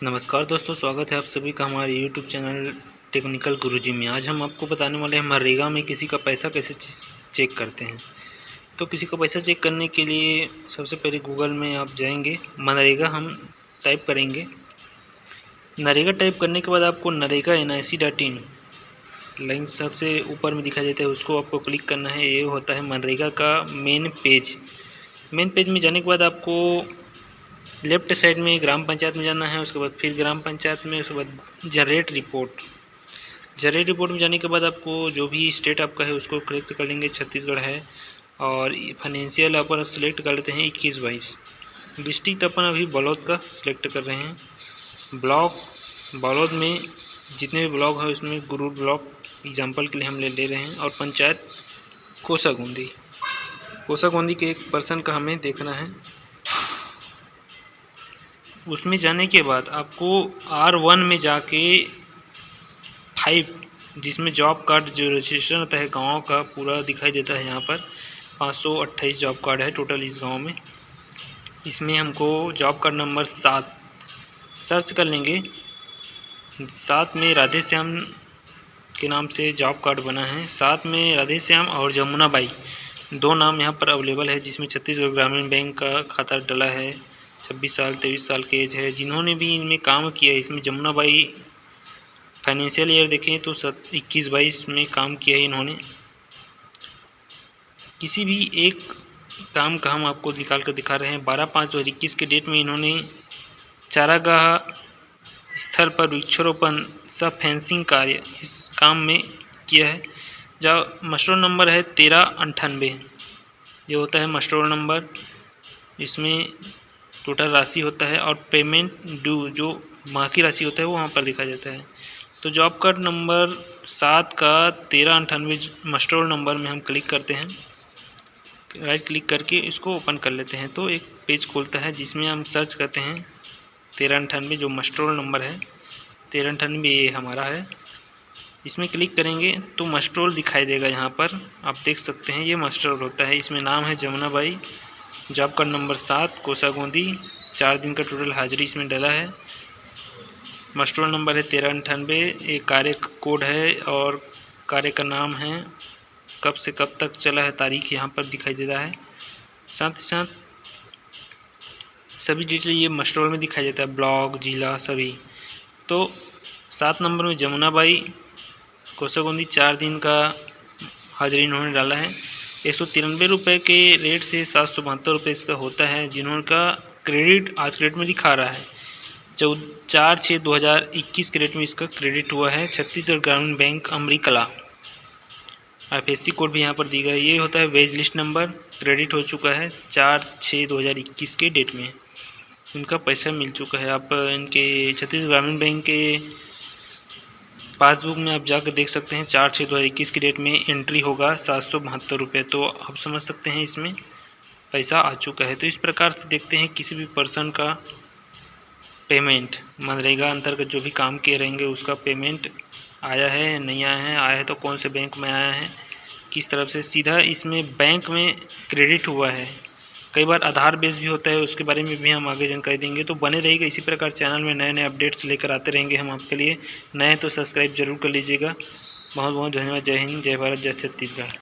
नमस्कार दोस्तों, स्वागत है आप सभी का हमारे YouTube चैनल टेक्निकल गुरुजी में। आज हम आपको बताने वाले हैं मनरेगा में किसी का पैसा कैसे चेक करते हैं। तो किसी का पैसा चेक करने के लिए सबसे पहले गूगल में आप जाएंगे, मनरेगा हम टाइप करेंगे। नरेगा टाइप करने के बाद आपको नरेगा nic.in लिंक सबसे ऊपर में दिखाई देता है, उसको आपको क्लिक करना है। ये होता है मनरेगा का मेन पेज। मेन पेज में जाने के बाद आपको लेफ्ट साइड में ग्राम पंचायत में जाना है, उसके बाद फिर ग्राम पंचायत में, उसके बाद जनरेट रिपोर्ट में जाने के बाद आपको जो भी स्टेट आपका है उसको कलेक्ट कर लेंगे। छत्तीसगढ़ है और फाइनेंशियल अपन सेलेक्ट कर लेते हैं 21-22। डिस्ट्रिक्ट अपन अभी बलौद का सिलेक्ट कर रहे हैं। ब्लॉक बलौद में जितने भी ब्लॉक है उसमें गुरूर ब्लॉक एग्जाम्पल के लिए हम ले रहे हैं। और पंचायत कोसागोंदी के एक पर्सन का हमें देखना है। उसमें जाने के बाद आपको R1 में जाके 5 जिसमें जॉब कार्ड जो रजिस्ट्रेशन होता है गांव का पूरा दिखाई देता है। यहाँ पर 528 जॉब कार्ड है टोटल इस गांव में। इसमें हमको जॉब कार्ड नंबर 7 सर्च कर लेंगे। 7 में राधे श्याम के नाम से जॉब कार्ड बना है। 7 में राधे श्याम और जमुना बाई 2 नाम यहाँ पर अवेलेबल है, जिसमें छत्तीसगढ़ ग्रामीण बैंक का खाता डला है। 26 साल 23 साल के एज है। जिन्होंने भी इनमें काम किया है, इसमें जमुना बाई फाइनेंशियल ईयर देखें तो 21-22 में काम किया है इन्होंने। किसी भी एक काम का हम आपको निकाल कर दिखा रहे हैं। 12/5/2021 के डेट में इन्होंने चारागाह स्थल पर वृक्षारोपण सब फेंसिंग कार्य इस काम में किया है। जब मस्टरोल नंबर है 1398, ये होता है मस्टरोल नंबर। इसमें टोटल राशि होता है और पेमेंट ड्यू जो माह की राशि होता है वो वहाँ पर दिखा जाता है। तो जॉब कार्ड नंबर 7 का 1398 मस्टरोल नंबर में हम क्लिक करते हैं। राइट क्लिक करके इसको ओपन कर लेते हैं तो एक पेज खुलता है जिसमें हम सर्च करते हैं 1398 जो मस्टरोल नंबर है। 1398 ये हमारा है। इसमें क्लिक करेंगे तो मस्टरोल दिखाई देगा। यहाँ पर आप देख सकते हैं ये मस्टरोल होता है। इसमें नाम है Jamuna by, job card number 7 कोसागोंदी, 4 दिन का टोटल हाजिरी इसमें डला है। मस्टरोल नंबर है 1398। एक कार्य कोड है और कार्य का नाम है, कब से कब तक चला है तारीख यहाँ पर दिखाई दे रहा है। साथ ही साथ सभी डिटेल ये मस्टरोल में दिखाई देता है, ब्लॉक जिला सभी। तो 7 नंबर में जमुना बाई कोसागोंदी 4 दिन का हाजिरी इन्होंने डाला है। 193 रुपये के रेट से 772 रुपये इसका होता है, जिन्होंने क्रेडिट आज के रेट में दिखा रहा है 4/6/2021 के रेट में इसका क्रेडिट हुआ है। छत्तीसगढ़ ग्रामीण बैंक अमरीकला। IFSC कोड भी यहाँ पर दी गई। ये होता है वेज लिस्ट नंबर, क्रेडिट हो चुका है 4/6/2021 के डेट में इनका पैसा मिल चुका है। आप इनके छत्तीसगढ़ ग्रामीण बैंक के पासबुक में आप जाकर देख सकते हैं 4/6/2021 की डेट में एंट्री होगा 772 रुपये। तो आप समझ सकते हैं इसमें पैसा आ चुका है। तो इस प्रकार से देखते हैं किसी भी पर्सन का पेमेंट मनरेगा अंतर्गत जो भी काम किए रहेंगे उसका पेमेंट आया है नहीं आया है तो कौन से बैंक में आया है, किस तरफ से सीधा इसमें बैंक में क्रेडिट हुआ है। कई बार आधार बेस भी होता है, उसके बारे में भी हम आगे जानकारी देंगे। तो बने रहिएगा इसी प्रकार चैनल में नए नए अपडेट्स लेकर आते रहेंगे हम आपके लिए। नए तो सब्सक्राइब जरूर कर लीजिएगा। बहुत बहुत धन्यवाद। जय हिंद, जय भारत, जय छत्तीसगढ़।